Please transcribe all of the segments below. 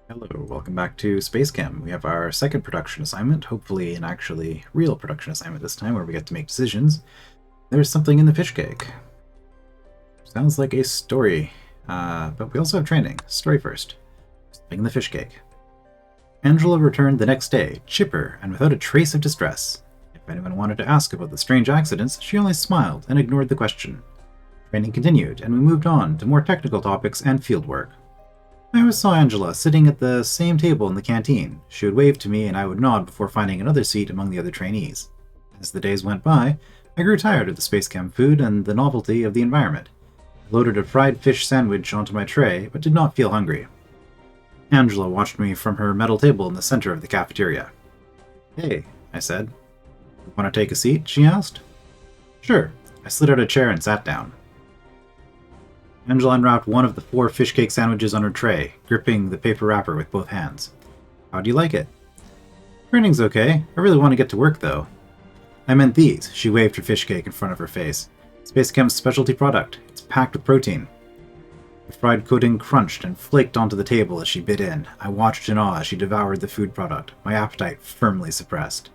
Hello, welcome back to SpaceChem. We have our second production assignment, hopefully an actually real production assignment this time, where we get to make decisions. There's something in the Fishcake. Sounds like a story, but we also have training. Story first. Something in the Fishcake. Angela returned the next day, chipper and without a trace of distress. If anyone wanted to ask about the strange accidents, she only smiled and ignored the question. Training continued, and we moved on to more technical topics and fieldwork. I always saw Angela sitting at the same table in the canteen. She would wave to me and I would nod before finding another seat among the other trainees. As the days went by, I grew tired of the SpaceChem food and the novelty of the environment. I loaded a fried fish sandwich onto my tray, but did not feel hungry. Angela watched me from her metal table in the center of the cafeteria. "Hey," I said. "Want to take a seat?" she asked. "Sure." I slid out a chair and sat down. Angela unwrapped one of the 4 fish cake sandwiches on her tray, gripping the paper wrapper with both hands. "How do you like it?" "Training's okay. I really want to get to work, though." "I meant these." She waved her fish cake in front of her face. "SpaceChem's specialty product. It's packed with protein." The fried coating crunched and flaked onto the table as she bit in. I watched in awe as she devoured the food product, my appetite firmly suppressed.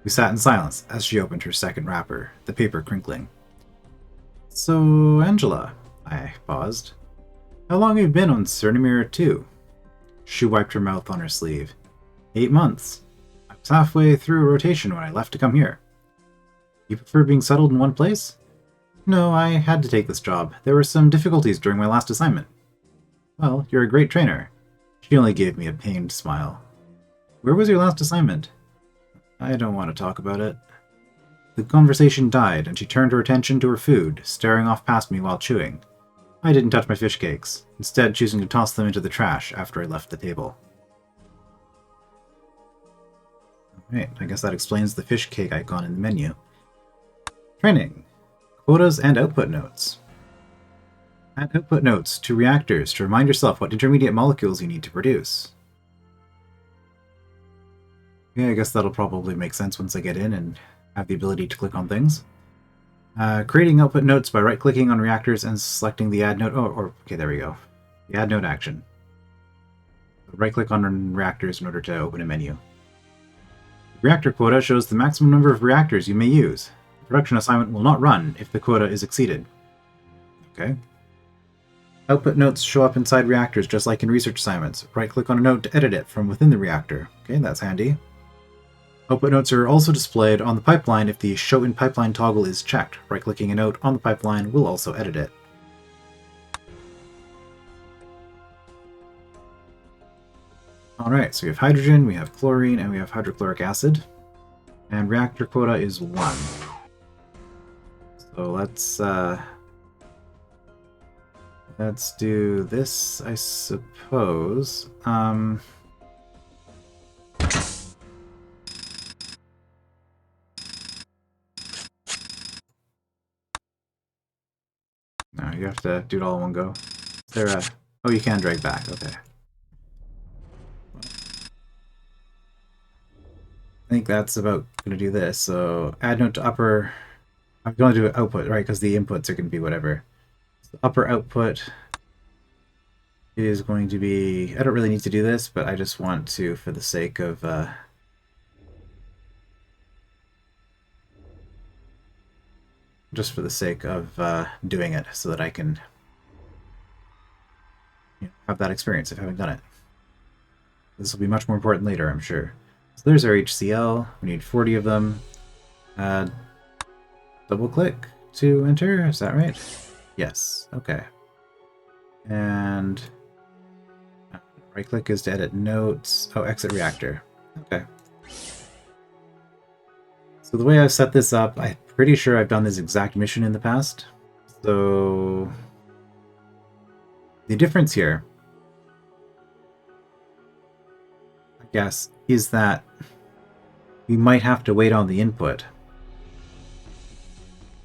We sat in silence as she opened her second wrapper, the paper crinkling. "So, Angela," I paused. "How long have you been on Cernimere 2? She wiped her mouth on her sleeve. 8 months. I was halfway through a rotation when I left to come here." "You prefer being settled in one place?" "No, I had to take this job. There were some difficulties during my last assignment." "Well, you're a great trainer." She only gave me a pained smile. "Where was your last assignment?" "I don't want to talk about it." The conversation died, and she turned her attention to her food, staring off past me while chewing. I didn't touch my fish cakes, instead choosing to toss them into the trash after I left the table. Alright, I guess that explains the fish cake icon in the menu. Training. Quotas and output notes. Add output notes to reactors to remind yourself what intermediate molecules you need to produce. Yeah, I guess that'll probably make sense once I get in and have the ability to click on things. Creating output notes by right-clicking on reactors and selecting the add note. Okay, there we go. The add note action. Right-click on reactors in order to open a menu. Reactor quota shows the maximum number of reactors you may use. The production assignment will not run if the quota is exceeded. Okay. Output notes show up inside reactors just like in research assignments. Right-click on a note to edit it from within the reactor. Okay, that's handy. Output notes are also displayed on the pipeline if the Show in Pipeline toggle is checked. Right-clicking a note on the pipeline will also edit it. Alright, so we have hydrogen, we have chlorine, and we have hydrochloric acid. And reactor quota is 1. So let's do this, I suppose. No, you have to do it all in one go. Is there a... Oh, you can drag back, okay. I think that's about going to do this. So add note to upper... I'm going to do output, right, because the inputs are going to be whatever. So upper output is going to be... I don't really need to do this, but I just want to, for the sake of... just for the sake of doing it, so that I can have that experience of having done it. This will be much more important later, I'm sure. So there's our HCl. We need 40 of them. Double click to enter, is that right? Yes, okay. And right click is to edit notes. Oh, exit reactor. Okay. So the way I've set this up, I'm pretty sure I've done this exact mission in the past. So the difference here, I guess, is that we might have to wait on the input,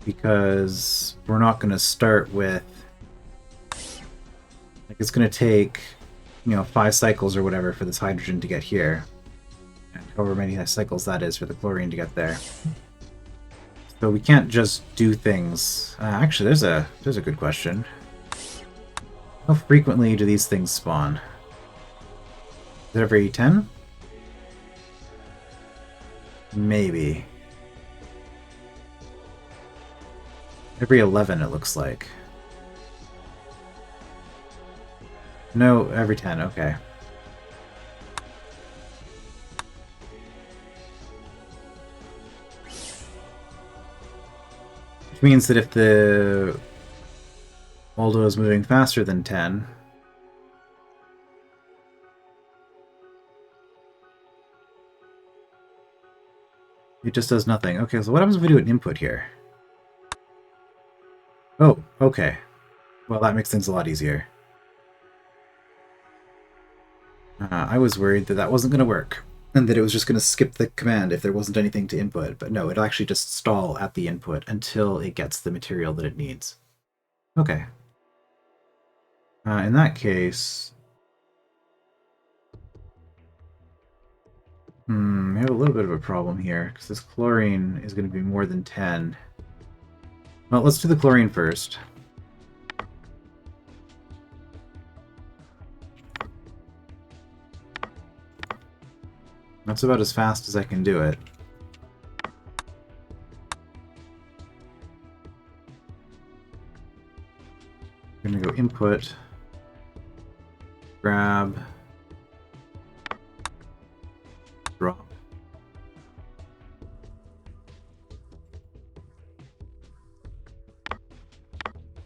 because we're not going to start with, like, it's going to take, 5 cycles or whatever for this hydrogen to get here, and however many cycles that is for the chlorine to get there. So we can't just do things. Actually, there's a good question. How frequently do these things spawn? Is it every 10? Maybe. Every 11, it looks like. No, every 10, okay. Which means that if the Waldo is moving faster than 10, it just does nothing. Okay, so what happens if we do an input here? Oh, okay. Well, that makes things a lot easier. I was worried that that wasn't going to work, and that it was just going to skip the command if there wasn't anything to input, but no, it'll actually just stall at the input until it gets the material that it needs. Okay. In that case... we have a little bit of a problem here, because this chlorine is going to be more than 10. Well, let's do the chlorine first. That's about as fast as I can do it. I'm going to go input, grab, drop.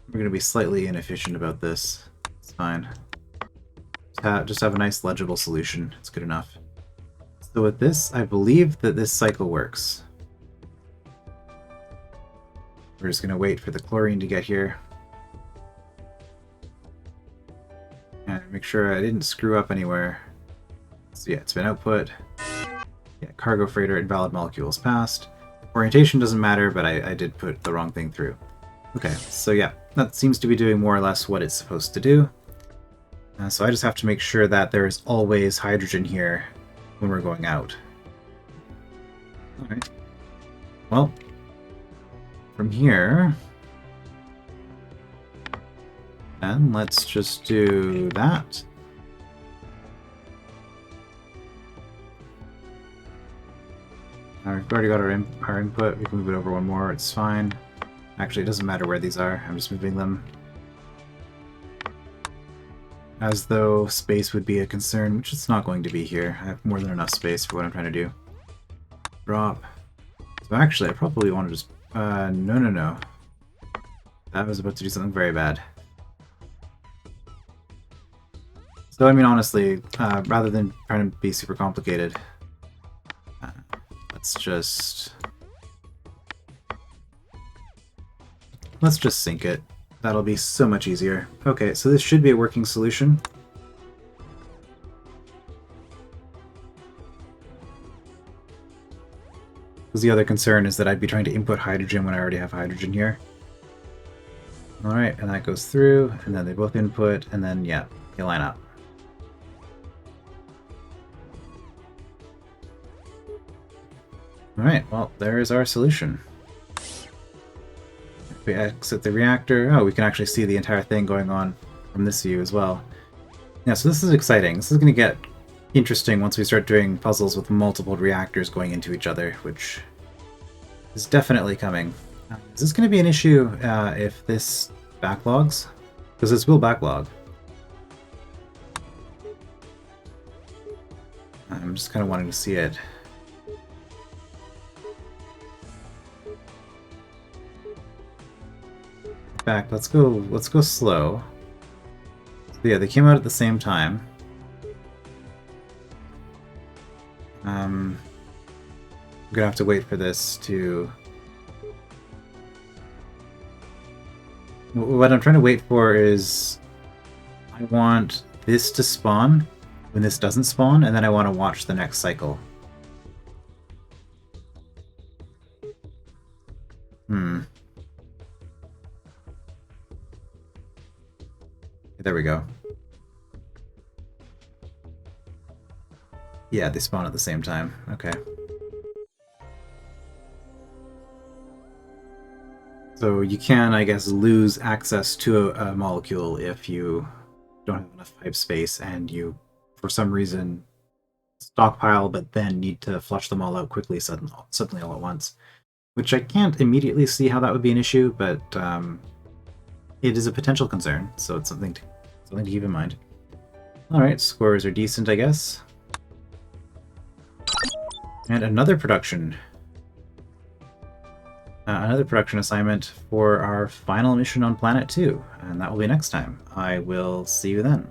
We're going to be slightly inefficient about this. It's fine. Just have a nice legible solution. It's good enough. So with this, I believe that this cycle works. We're just going to wait for the chlorine to get here. And make sure I didn't screw up anywhere. So yeah, it's been output. Yeah, cargo freighter, invalid molecules passed. Orientation doesn't matter, but I did put the wrong thing through. Okay, so yeah, that seems to be doing more or less what it's supposed to do. So I just have to make sure that there is always hydrogen here when we're going out. Alright. Well, from here... then let's just do that. We've already got our input. We can move it over one more. It's fine. Actually, it doesn't matter where these are. I'm just moving them. As though space would be a concern, which it's not going to be here. I have more than enough space for what I'm trying to do. Drop. So actually, I probably want to just... no. That was about to do something very bad. So, I mean, honestly, rather than trying to be super complicated, let's just sync it. That'll be so much easier. Okay, so this should be a working solution. Because the other concern is that I'd be trying to input hydrogen when I already have hydrogen here. Alright, and that goes through, and then they both input, and then, yeah, they line up. Alright, well, there is our solution. If we exit the reactor, oh, we can actually see the entire thing going on from this view as well. Yeah, so this is exciting. This is going to get interesting once we start doing puzzles with multiple reactors going into each other, which is definitely coming. Is this going to be an issue if this backlogs? Because this will backlog. I'm just kind of wanting to see it. In fact, let's go slow. So yeah, they came out at the same time. I'm gonna have to wait for this to... What I'm trying to wait for is... I want this to spawn when this doesn't spawn, and then I want to watch the next cycle. There we go. Yeah, they spawn at the same time. Okay. So you can, I guess, lose access to a molecule if you don't have enough pipe space and you, for some reason, stockpile, but then need to flush them all out quickly suddenly all at once. Which I can't immediately see how that would be an issue, but it is a potential concern, so it's something to keep in mind. Alright, scores are decent, I guess. And another production assignment for our final mission on Planet 2, and that will be next time. I will see you then.